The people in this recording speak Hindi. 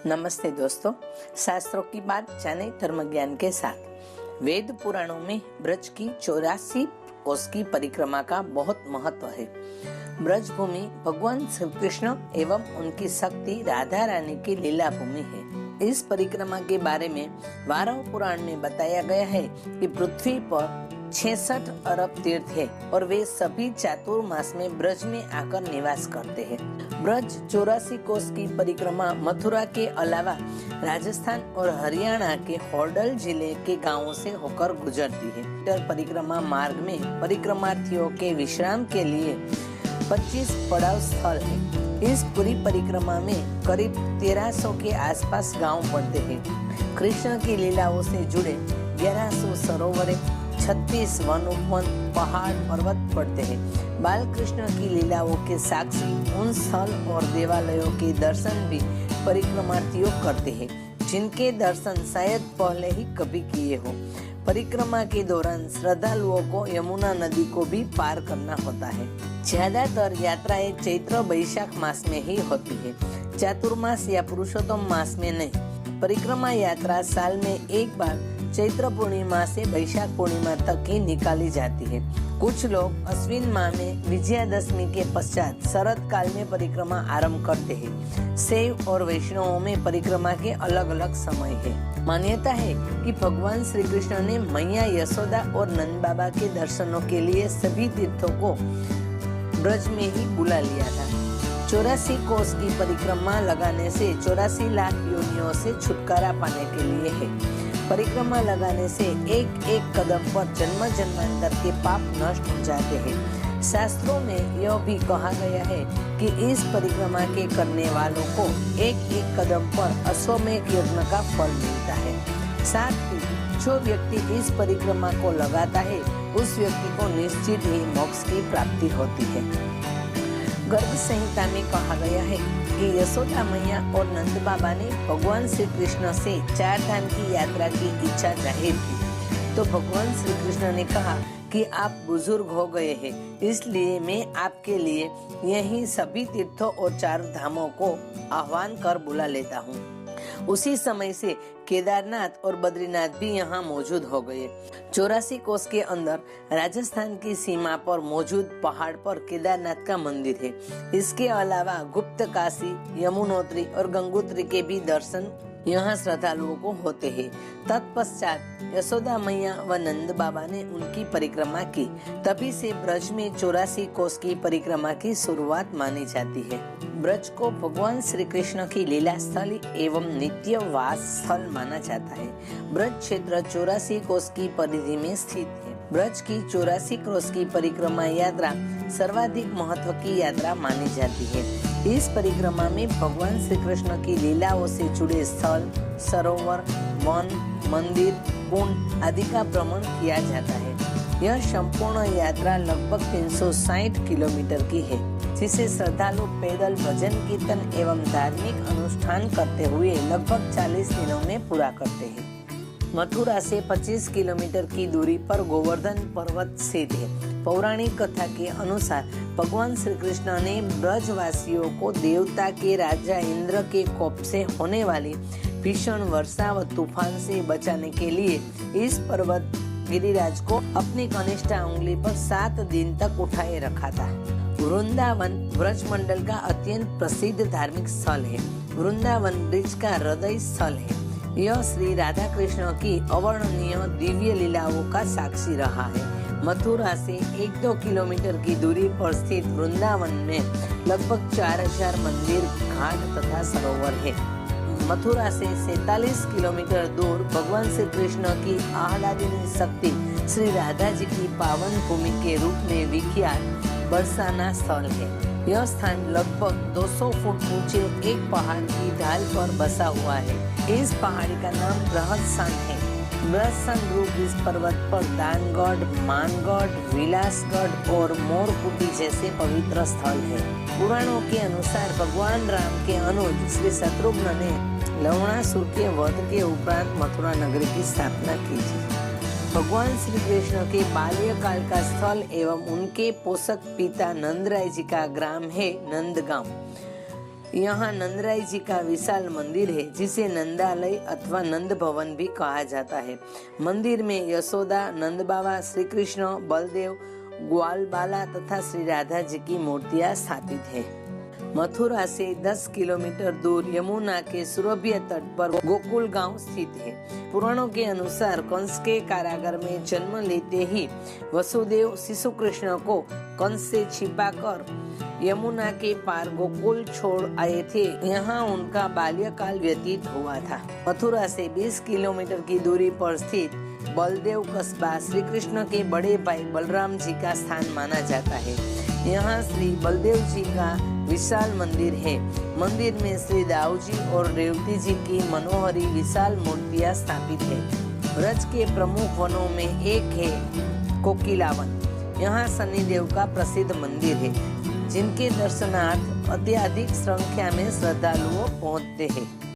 नमस्ते दोस्तों, शास्त्रों की बात जाने धर्म ज्ञान के साथ। वेद पुराणों में ब्रज की 84 कोस की परिक्रमा का बहुत महत्व है। ब्रज भूमि भगवान श्री कृष्ण एवं उनकी शक्ति राधा रानी की लीला भूमि है। इस परिक्रमा के बारे में वाराह पुराण में बताया गया है कि पृथ्वी पर 66 अरब तीर्थ है और वे सभी चातुर्मास में ब्रज में आकर निवास करते हैं। ब्रज 84 कोस की परिक्रमा मथुरा के अलावा राजस्थान और हरियाणा के होडल जिले के गांवों से होकर गुजरती है। परिक्रमा मार्ग में परिक्रमार्थियों के विश्राम के लिए 25 पड़ाव स्थल है। इस पूरी परिक्रमा में करीब 1300 के आसपास गांव पड़ते हैं। कृष्ण की लीलाओं से जुड़े 1100 सरोवरे, 36 वन उपवन, पहाड़ पर्वत पड़ते हैं। बाल कृष्ण की लीलाओं के साक्षी उन स्थल और देवालयों के दर्शन भी परिक्रमार्थियों करते हैं, जिनके दर्शन शायद पहले ही कभी किए हो। परिक्रमा के दौरान श्रद्धालुओं को यमुना नदी को भी पार करना होता है। ज्यादातर यात्राएं चैत्र वैशाख मास में ही होती है, चातुर्मास या पुरुषोत्तम मास में नहीं। परिक्रमा यात्रा साल में एक बार चैत्र पूर्णिमा से वैशाख पूर्णिमा तक ही निकाली जाती है। कुछ लोग अश्विन माह में विजयादशमी के पश्चात शरद काल में परिक्रमा आरंभ करते हैं। शैव और वैष्णवों में परिक्रमा के अलग अलग समय है। मान्यता है कि भगवान श्री कृष्ण ने मैया यशोदा और नंद बाबा के दर्शनों के लिए सभी तीर्थों को ब्रज में ही बुला लिया था। 84 कोस की परिक्रमा लगाने से 84 लाख योनियों से छुटकारा पाने के लिए है। परिक्रमा लगाने से एक एक कदम पर जन्म जन्मांतर के पाप नष्ट हो जाते हैं। शास्त्रों में यह भी कहा गया है कि इस परिक्रमा के करने वालों को एक एक कदम पर अश्वमेध यज्ञ का फल मिलता है। साथ ही जो व्यक्ति इस परिक्रमा को लगाता है, उस व्यक्ति को निश्चित ही मोक्ष की प्राप्ति होती है। गर्भ संहिता में कहा गया है कि यशोदा मैया और नंद बाबा ने भगवान श्री कृष्ण से 4 धाम की यात्रा की इच्छा जाहिर की। तो भगवान श्री कृष्ण ने कहा कि आप बुजुर्ग हो गए हैं, इसलिए मैं आपके लिए यही सभी तीर्थों और 4 धामों को आह्वान कर बुला लेता हूँ। उसी समय से केदारनाथ और बद्रीनाथ भी यहाँ मौजूद हो गए। 84 कोस के अंदर राजस्थान की सीमा पर मौजूद पहाड़ पर केदारनाथ का मंदिर है। इसके अलावा गुप्त काशी, यमुनोत्री और गंगोत्री के भी दर्शन यहाँ श्रद्धालुओं को होते हैं। तत्पश्चात यशोदा मैया व नंद बाबा ने उनकी परिक्रमा की। तभी से ब्रज में 84 कोस की परिक्रमा की शुरुआत मानी जाती है। ब्रज को भगवान श्री कृष्ण की लीला स्थल एवं नित्य वास स्थल माना जाता है। ब्रज क्षेत्र 84 कोस की परिधि में स्थित है। ब्रज की 84 कोस की परिक्रमा यात्रा सर्वाधिक महत्व की यात्रा मानी जाती है। इस परिक्रमा में भगवान श्री कृष्ण की लीलाओं से जुड़े स्थल, सरोवर, वन, मंदिर, कुंड आदि का भ्रमण किया जाता है। यह संपूर्ण यात्रा लगभग 360 किलोमीटर की है, जिसे श्रद्धालु पैदल भजन कीर्तन एवं धार्मिक अनुष्ठान करते हुए लगभग 40 दिनों में पूरा करते हैं। मथुरा से 25 किलोमीटर की दूरी पर गोवर्धन पर्वत स्थित है। पौराणिक कथा के अनुसार भगवान श्री कृष्ण ने ब्रजवासियों को देवता के राजा इंद्र के कोप से होने वाली भीषण वर्षा व तूफान से बचाने के लिए इस पर्वत गिरिराज को अपनी कनिष्ठ उंगली पर 7 दिन तक उठाए रखा था। वृंदावन ब्रज मंडल का अत्यंत प्रसिद्ध धार्मिक स्थल है। वृंदावन ब्रिज का हृदय स्थल है। यह श्री राधा कृष्ण की अवर्णनीय दिव्य लीलाओं का साक्षी रहा है। मथुरा से 1-2 किलोमीटर की दूरी पर स्थित वृंदावन में लगभग 4000 मंदिर, घाट तथा सरोवर है। मथुरा से 47 किलोमीटर दूर भगवान श्री कृष्ण की आह्लादिनी शक्ति श्री राधा जी की पावन भूमि के रूप में विख्यात बरसाना स्थल है। यह स्थान लगभग 200 फुट ऊंचे एक पहाड़ की ढाल पर बसा हुआ है। इस पहाड़ी का नाम बृहत्सान है। बृहत्सान ग्रुप इस पर्वत पर दानगढ़, मानगढ़, विलासगढ़ और मोरकुटी जैसे पवित्र स्थल है। पुराणों के अनुसार भगवान राम के अनुज श्री शत्रुघ्न ने लवणासुर के वध के उपरांत मथुरा नगरी की स्थापना की थी। भगवान श्री कृष्ण के बाल्यकाल का स्थल एवं उनके पोषक पिता नंदराय जी का ग्राम है नंदगांव। यहाँ नंदराय जी का विशाल मंदिर है जिसे नंदालय अथवा नंद भवन भी कहा जाता है। मंदिर में यशोदा, नंद बाबा, श्री कृष्ण, बलदेव, ग्वाल बाला तथा श्री राधा जी की मूर्तियां स्थापित है। मथुरा से 10 किलोमीटर दूर यमुना के सुरभि तट पर गोकुल गांव स्थित है। पुराणों के अनुसार कंस के कारागार में जन्म लेते ही वसुदेव शिशु कृष्ण को कंस से छिपाकर यमुना के पार गोकुल छोड़ आए थे। यहाँ उनका बाल्यकाल व्यतीत हुआ था। मथुरा से 20 किलोमीटर की दूरी पर स्थित बलदेव कस्बा श्री कृष्ण के बड़े भाई बलराम जी का स्थान माना जाता है। यहाँ श्री बलदेव जी का विशाल मंदिर है। मंदिर में श्री दाऊ जी और रेवती जी की मनोहरी विशाल मूर्तियां स्थापित है। ब्रज के प्रमुख वनों में एक है कोकिलावन। यहाँ शनिदेव का प्रसिद्ध मंदिर है जिनके दर्शनार्थ अत्यधिक संख्या में श्रद्धालुओं पहुँचते हैं।